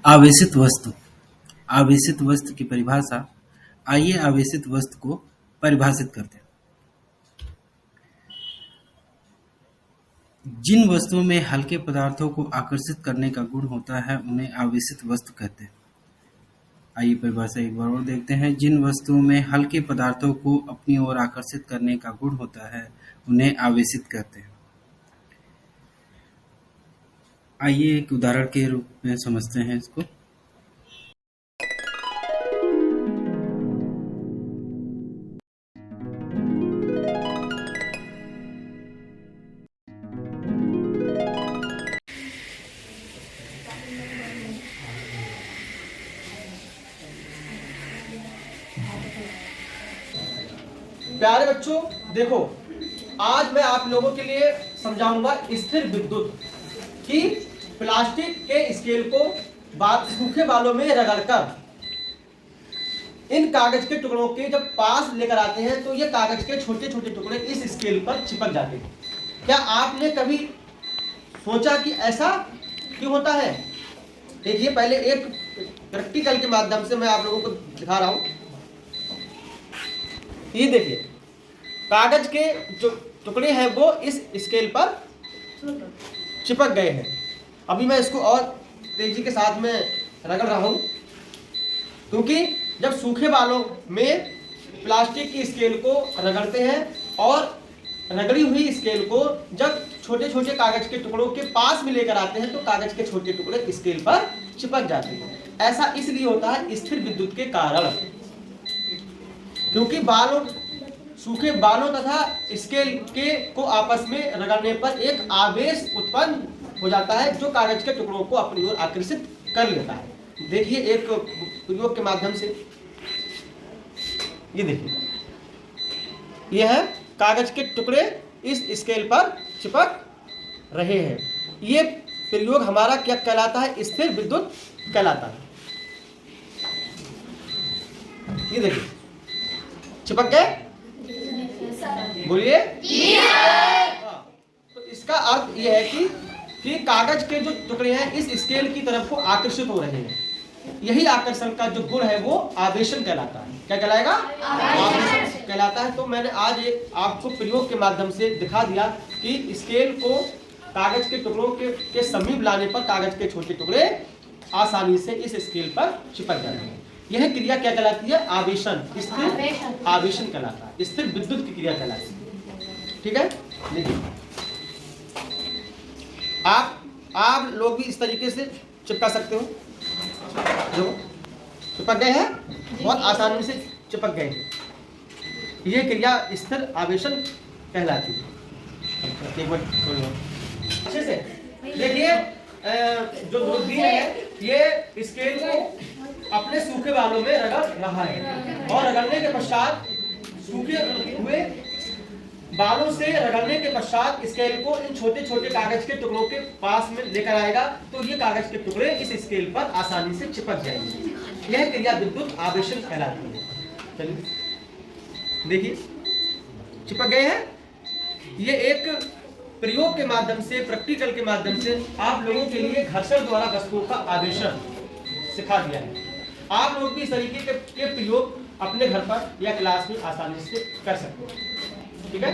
आवेशित वस्तु। आवेशित वस्तु की परिभाषा। आइए आवेशित वस्तु को परिभाषित करते हैं। जिन वस्तुओं में हल्के पदार्थों को आकर्षित करने का गुण होता है उन्हें आवेशित वस्तु कहते हैं। आइए परिभाषा एक बार और देखते हैं। जिन वस्तुओं में हल्के पदार्थों को अपनी ओर आकर्षित करने का गुण होता है उन्हें आवेशित कहते हैं। आइए एक उदाहरण के रूप में समझते हैं इसको। प्यारे बच्चों देखो, आज मैं आप लोगों के लिए समझाऊंगा स्थिर विद्युत कि प्लास्टिक के स्केल को सूखे बालों में रगड़कर इन कागज के टुकड़ों के जब पास लेकर आते हैं तो ये कागज के छोटे छोटे टुकड़े इस स्केल पर चिपक जाते हैं। क्या आपने कभी सोचा कि ऐसा क्यों होता है? देखिए, पहले एक प्रैक्टिकल के माध्यम से मैं आप लोगों को दिखा रहा हूं। ये देखिए, कागज के जो टुकड़े हैं वो इस स्केल पर चिपक गए हैं। अभी मैं इसको और तेजी के साथ में रगड़ रहा हूं, क्योंकि जब सूखे बालों में प्लास्टिक की स्केल को रगड़ते हैं और रगड़ी हुई स्केल को जब छोटे छोटे कागज के टुकड़ों के पास में लेकर आते हैं तो कागज के छोटे टुकड़े स्केल पर चिपक जाते हैं। ऐसा इसलिए होता है स्थिर विद्युत के कारण, क्योंकि सूखे बालों तथा स्केल के को आपस में रगड़ने पर एक आवेश उत्पन्न हो जाता है जो कागज के टुकड़ों को अपनी ओर आकर्षित कर लेता है। देखिए एक प्रयोग के माध्यम से, ये देखिए, यह है कागज के टुकड़े इस स्केल पर चिपक रहे हैं। ये प्रयोग हमारा क्या कहलाता है? स्थिर विद्युत कहलाता है। ये देखिए, चिपक गए, बोलिए। तो इसका अर्थ यह है कि कागज के जो टुकड़े हैं इस स्केल की तरफ को आकर्षित हो रहे हैं। यही आकर्षण का जो गुण है वो आवेशन कहलाता है। क्या कहलाएगा? आवेशन कहलाता है। तो मैंने आज एक आपको प्रयोग के माध्यम से दिखा दिया कि स्केल को कागज के टुकड़ों के समीप लाने पर कागज के छोटे टुकड़े आसानी से इस स्केल पर चिपक जाते हैं। यह क्रिया क्या कहलाती है? आवेशन। स्थिर आवेशन कहलाता है, स्थिर विद्युत की क्रिया कहलाती है। ठीक है, देखिए, आप लोग भी इस तरीके से चिपका सकते हो। जो चिपक गए हैं, बहुत आसानी से चिपक गए हैं। यह क्रिया स्थिर आवेशन कहलाती है। एक मिनट अच्छे से देखिए, जो दूरबीन है ये स्केल को अपने सूखे बालों में रगड़ रहा है और रगड़ने के पश्चात सूखे हुए बालों से रगड़ने के पश्चात स्केल को इन छोटे छोटे कागज के टुकड़ों के पास में लेकर आएगा तो ये कागज के टुकड़े इस स्केल पर आसानी से चिपक जाएंगे। यह क्रिया विद्युत आवेशन कहलाती है। चलिए देखिए, चिपक गए हैं। ये एक प्रयोग के माध्यम से, प्रैक्टिकल के माध्यम से आप लोगों के लिए घर्षण द्वारा वस्तुओं का आवेशन सिखा दिया है। आप लोग भी इस तरीके के प्रयोग अपने घर पर या क्लास में आसानी से कर सकते हैं। ठीक है।